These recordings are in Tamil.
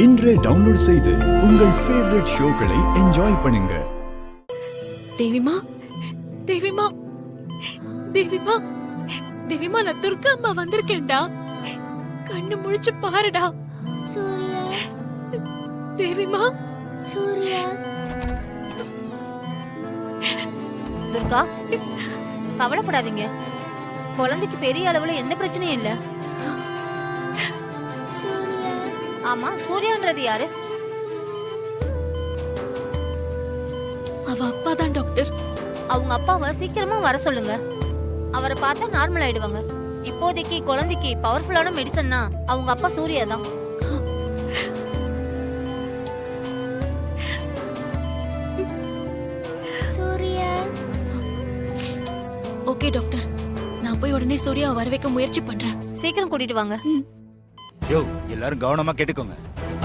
இன்றே டவுன்லோட் செய்து உங்கள் ஃபேவரட் ஷோக்களை என்ஜாய் பண்ணுங்க. தேவிமா, தேவிமா, தேவிமா, தேவிமா, நான் துர்கா அம்மா வந்திருக்கேன்டா. கண்ணு முழிச்சு பாருடா. சூர்யா, தேவிமா, சூர்யா. துர்கா, கவலைப்படாதீங்க. குழந்தைக்கு பெரிய அளவுல எந்த பிரச்சனையும் இல்ல. சூர்யா. ஆமா, சூர்யான்றது யாரு? அவ அப்பா தான் டாக்டர். அவங்க அப்பாவை சீக்கிரமா வர சொல்லுங்க. அவரை பார்த்தா நார்மல் ஆயிடுவாங்க. இப்போதைக்கு குழந்தைக்கு பவர்ஃபுல்லான மெடிசன்னா அவங்க அப்பா சூர்யா தான். சூர்யா. ஓகே டாக்டர், நான் போய் உடனே சூர்யாவை வர வைக்க முயற்சி பண்றேன். சீக்கிரம் கூட்டிட்டு வாங்க. யோ, எல்லாரும் கவனமா கேட்டுக்கோங்க.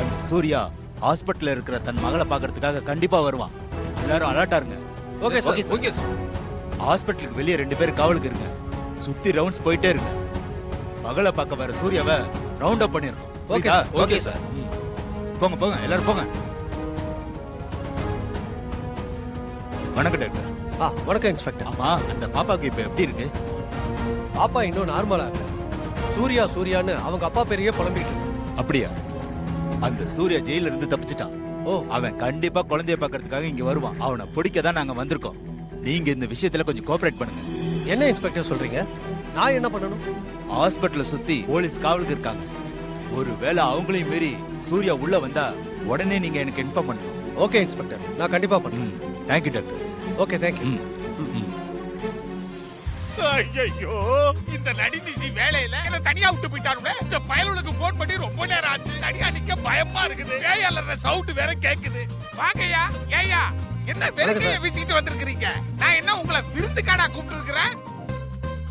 அந்த சூர்யா ஹாஸ்பிடல்ல இருக்கிற தன் மகளை பாக்குறதுக்காக கண்டிப்பா வருவான். எல்லாரும் அலர்ட்டா இருங்க. Okay sir, okay sir. ஹாஸ்பிடலுக்கு வெளியே 2 பேர் காவலுக்கு இருங்க. சுத்தி ரவுண்ட்ஸ் போயிட்டே இருங்க. மகளை பார்க்க வர சூர்யாவை ரவுண்ட் அப் பண்ணிரணும். Okay sir, okay sir. போங்க போங்க, எல்லாரும் போங்க. வணக்கம் டாக்டர். வணக்கம் இன்ஸ்பெக்டர். ஆமா, அந்த பாப்பாக்கு இப்ப எப்படி இருக்கு? பாப்பா இன்னும் நார்மலா இருக்கு. சூர்யா சூர்யான்னு அவங்க அப்பா பேரையே புலம்பிட்டு இருக்கு. அப்படியா? அந்த சூர்யா ஜெயில இருந்து தப்பிச்சிட்டான். ஓ, அவன் கண்டிப்பா குழந்தைய பார்க்கறதுக்காக இங்க வருவான். அவனை பிடிக்க தான் நாங்க வந்திருக்கோம். நீங்க இந்த விஷயத்துல கொஞ்சம் கோஆபரேட் பண்ணுங்க. என்ன இன்ஸ்பெக்டர் சொல்றீங்க? நான் என்ன பண்ணணும்? ஹாஸ்பிடல்ல சுத்தி போலீஸ் காவலுக்கு இருக்காங்க. ஒருவேளை அவங்களையும் மீறி சூர்யா உள்ள வந்தா உடனே நீங்க எனக்கு இன்ஃபார்ம் பண்ணணும். ஓகே இன்ஸ்பெக்டர், நான் கண்டிப்பா பண்ணுறேன். Thank you doctor. Okay, thank you. ஐயோ, இந்த நடிதிசி வேலையில என்ன தனியா விட்டு போயிட்டானுங்க. இந்த பயலுக்கு போன் பண்ணி ரொம்ப நேரம் ஆச்சு. தனியா நிக்க பயமா இருக்குது. வேலையாளர் சவுண்ட் வேற கேக்குது. வாங்கய்யா. ஏய்யா, என்ன வெறுக்கைய வீசிட்டு வந்திருக்கீங்க? நான் என்ன உங்களை விருந்துக்காடா கூப்பிட்டு இருக்கிறேன்?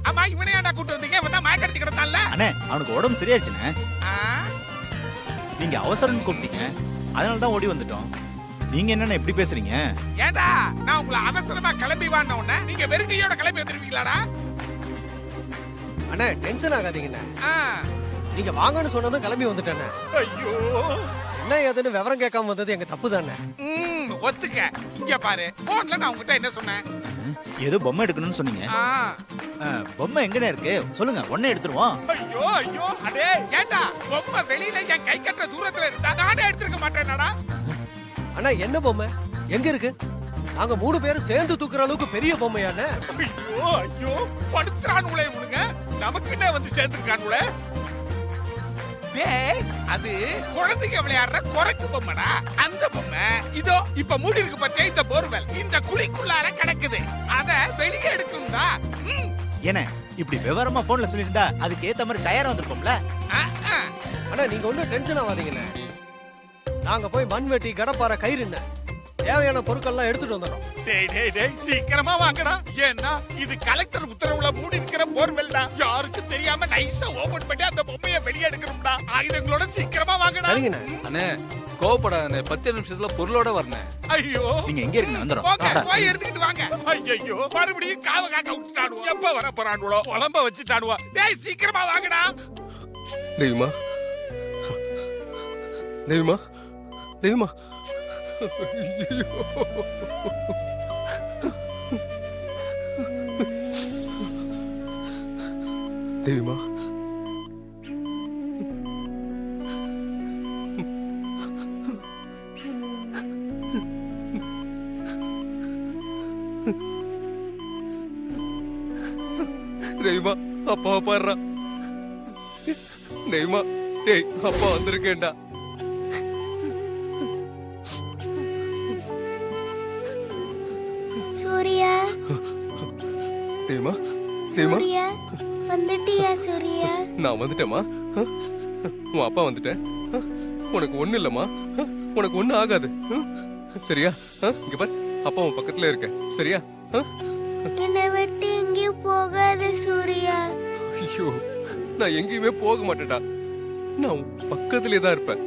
ஆமா, இவனை ஏன்டா கூப்பிட்டு வந்தீங்க? இவன் தான் மயக்கடிச்சு கிடந்தான்ல. அண்ணே, அவனுக்கு உடம்பு சரியாயிடுச்சுண்ணே. நீங்க அவசரம் கூப்பிட்டீங்க, அதனால தான் ஓடி வந்துட்டோம். நீங்க என்னன்னா எப்படி பேசுறீங்க? ஏண்டா, நான் உங்களை அவசரமா கிளம்பி வான உடனே நீங்க வெறுக்கையோட கிளம்பி வந்துருவீங்களாடா? அண்ணா, டென்ஷன் ஆகாதீங்கண்ணே. நீங்க வாங்கன்னு சொன்னதும் கிளம்பி வந்துட்டேண்ணே. ஐயோ, என்ன ஏதுன்னு விவரம் கேட்காம வந்தது எங்க தப்பு தானே. ஒத்துக்க. இங்க பாரு, போன்ல நான் உங்ககிட்ட என்ன சொன்னேன்? ஏதோ பொம்மை எடுக்கணும்னு சொன்னீங்க. பொம்மை எங்கனே இருக்கு சொல்லுங்க, உடனே எடுத்துருவோம். ஐயோ ஐயோ, அடே ஏண்டா, பொம்மை வெளியில என் கை கட்ட தூரத்துல இருந்தா நானே எடுத்துக்க மாட்டேனாடா? அண்ணா, என்ன பொம்மை எங்க இருக்கு? நாங்க 3 பேரும் சேர்ந்து தூக்குற அளவுக்கு பெரிய பொம்மையாண்ணே. ஐயோ ஐயோ, படுத்துறானுங்களே இவனுங்க. நமக்குன்னே வந்து சேர்ந்துருக்கானுங்களே. டேய், அது குழந்தைங்க விளையாடுற குரங்கு பொம்மைடா. அந்த பொம்மை இதோ இப்ப மூடி இருக்கு பத்தியா, இந்த போர்வெல் இந்த குழிக்குள்ளார கிடக்குது. அத வெளியே எடுக்கணும்டா. என்ன இப்படி விவரமா போன்ல சொல்லிருந்தா அதுக்கு ஏத்த மாதிரி தயாரா வந்திருப்போம்ல. அண்ணா, நீங்க ஒன்னும் டென்ஷன் ஆகாதீங்கண்ணே. நாங்க போய் மண்வெட்டி, கடப்பார, கயிறுண்ண தேவையான பொருட்கள்லாம் எடுத்துட்டு வந்துடுறோம். டேய் டேய் டேய், சீக்கிரமா வாங்கடா. ஏன்னா இது கலெக்டர் உத்தரவுல மூடி இருக்கிற போர்வெல்டா. யாருக்கும் தெரியாம நைஸா ஓபன் பண்ணி அந்த பொம்மையை வெளியே எடுக்கணும்டா. ஆயுதங்களோட சீக்கிரமா வாங்கடா. சரிங்கண்ணே. அண்ணே, கோவப்படாதே. 10 நிமிஷத்துல பொருளோட வரணும். ஐயோ, நீங்க எங்க இருக்கு வந்துறோம். போங்க, போய் எடுத்துக்கிட்டு வாங்க. ஐயோ, மறுபடியும் காவ காக்க விட்டுட்டானுவோ. எப்ப வர போறானுவோ? குழம்ப வச்சுட்டானுவோ. டேய், சீக்கிரமா வாங்கடா. தெய்வமா, தெய்வமா, தெய்வமா. தெய்வமா, தெய்வமா, அப்பா பாடுறா. தெய்வமா, டேய், அப்பா வந்திருக்கேன்டா. சூர்யா. தெய்வமா, தெய்வமா, சூர்யா, வந்துட்டியா சூர்யா? நான் வந்துட்டேமா. உன் அப்பா வந்துட்டேன். உனக்கு ஒண்ணு இல்லம்மா. உனக்கு ஒண்ணு ஆகாது. சரியா? இங்க பாரு, அப்பா உன் பக்கத்துல இருக்க. சரியா? என்னை விட்டு எங்கேயும் போகாத சூர்யா. ஐயோ, நான் எங்கேயுமே போக மாட்டேன்டா. நான் உன் பக்கத்திலே தான் இருப்பேன்.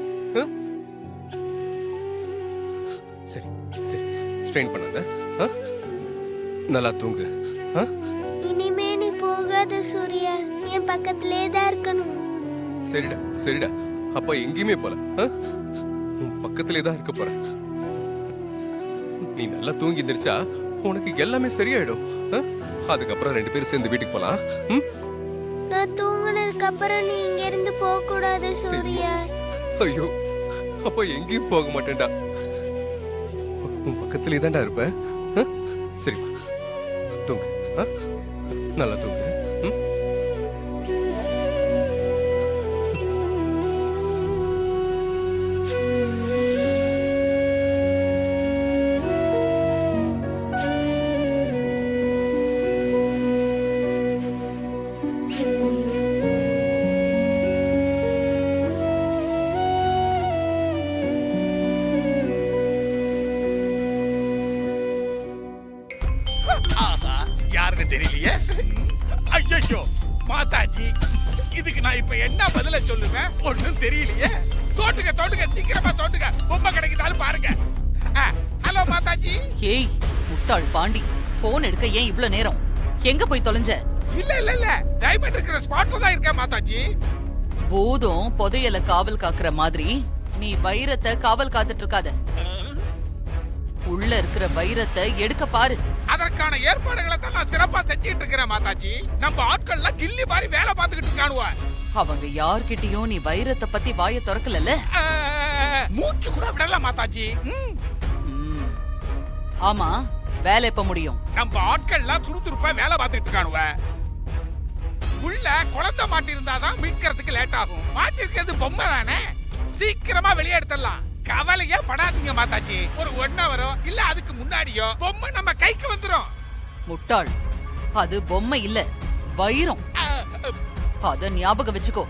சரி சரி, ஸ்ட்ரெயின் பண்ணாத. நல்லா தூங்கு. இனிமே நீ போகாத சூர்யா, என் பக்கத்திலே தான் இருக்கணும். சரிடா சரிடா, அப்பா எங்கேயுமே போல. உன் பக்கத்திலே தான் இருக்க போறேன். நீ நல்லா தூங்கி எந்திரிச்சா உனக்கு எல்லாமே சரியாயிடும். அதுக்கப்புறம் 2 பேரும் சேர்ந்து வீட்டுக்கு போலாம். நான் தூங்குனதுக்கு அப்புறம் நீ இங்க இருந்து போக கூடாது சூர்யா. ஐயோ, அப்ப எங்கேயும் போக மாட்டேன்டா. உன் பக்கத்திலே தான்டா இருப்பேன். சரிப்பா, தூங்கு. நல்லா தூங்கு. ஆஹா, யாருன்னு தெரியலையே. ஐயோ மாதாஜி, இதுக்கு நான் இப்ப என்ன பதில சொல்லுவேன்? ஒண்ணும் தெரியலையே. தோட்டுங்க சீக்கிரமா தோட்டுங்க, பொம்மை கிடைக்குதாலும் பாருங்க. ஹலோ மாதாஜி. ஏய் முட்டாள் பாண்டி, போன் எடுக்க ஏன் இவ்ளோ நேரம்? எங்க போய் தொலைஞ்ச? இல்ல டைமண்ட் இருக்கிற ஸ்பாட்ல தான் இருக்கேன் மாதாஜி. பூதம் புதையல காவல் காக்குற மாதிரி நீ வைரத்தை காவல் காத்துட்டு இருக்காத. உள்ள இருக்கிற வைரத்தை எடுக்க பாரு. அதற்கான ஏற்பாடுகளை தான் நான் சிறப்பா செஞ்சிட்டு இருக்கிறேன் மாதாஜி. நம்ம ஆட்கள்லாம் கில்லி மாதிரி வேலை பார்த்துக்கிட்டு இருக்கானுவ. அவங்க யார்கிட்டயும் நீ வைரத்தை பத்தி வாயை திறக்கலல்ல? மூச்சு கூட விடல மாதாஜி. ம். ஆமா, வேலை எப்ப முடியும்? நம்ம ஆட்கள்லாம் சுறுசுறுப்பா வேலை பார்த்துட்டு இருக்கானுவ. உள்ள குழந்தை மாட்டி இருந்தாதான் மீட்கிறதுக்கு லேட் ஆகும். மாட்டி இருக்கிறது பொம்மை தானே, சீக்கிரமா வெளியே எடுத்துடலாம். கவலையே படாதீங்க மாதாஜி. ஒரு 1 ஹவரோ இல்ல அதுக்கு முன்னாடியோ பொம்மை நம்ம கைக்கு வந்துரும். முட்டாள், அது பொம்மை இல்ல, வைரம். அத ஞாபகம் வச்சுக்கோ.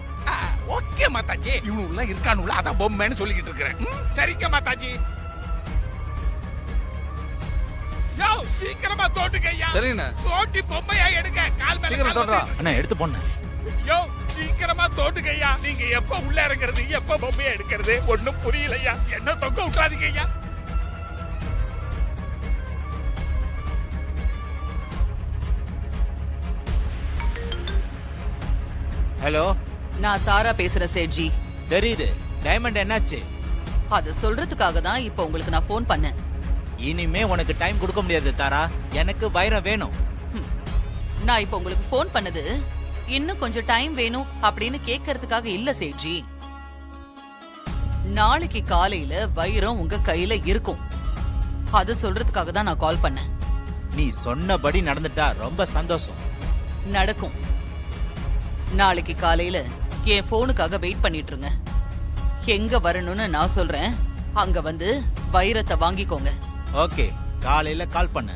ஓகே மாதாஜி. இவனுள்ள இருக்கானுல, அதான் பொம்மைன்னு சொல்லிக்கிட்டு இருக்கிறேன். சரிங்க மாதாஜி. யோ சீக்கிரமா தோட்டுங்க ஐயா. சரிண்ணே. தோட்டி பொம்மையா எடுங்க. கால் மேல சீக்கிரம் கால் தோட்டுறா. வந்து. அண்ணா எடுத்து போண்ண. யோ சீக்கிரமா தோட்டுங்க ஐயா. நீங்க எப்ப உள்ள இறங்குறது, எப்ப பொம்மையா எடுக்கிறது ஒண்ணும் புரியலையா. என்ன தொங்க விட்டுறாதீங்க ஐயா. ஹலோ, நான் தாரா பேசுற சேட்ஜி. தெரியுது. டைமண்ட் என்னாச்சு? அத சொல்றதுக்காக தான் இப்ப உங்களுக்கு நான் ஃபோன் பண்ணேன். இனிமே உனக்கு டைம் கொடுக்க முடியாது தாரா. எனக்கு வைரம் வேணும். நான் இப்ப உங்களுக்கு ஃபோன் பண்ணது இன்னும் கொஞ்சம் டைம் வேணும் அப்படின்னு கேட்கறதுக்காக இல்ல சேட்ஜி. நாளைக்கு காலையில வைரம் உங்க கையில இருக்கும். அத சொல்றதுக்காக தான் நான் கால் பண்ணேன். நீ சொன்னபடி நடந்துட்டா ரொம்ப சந்தோஷம். நடக்கும். நாளைக்கு காலையில என் போனுக்காக வெயிட் பண்ணிட்டு இருங்க. எங்க வரணும்னு நான் சொல்றேன், அங்க வந்து வைரத்தை வாங்கிக்கோங்க. ஓகே, காலையில கால் பண்ண.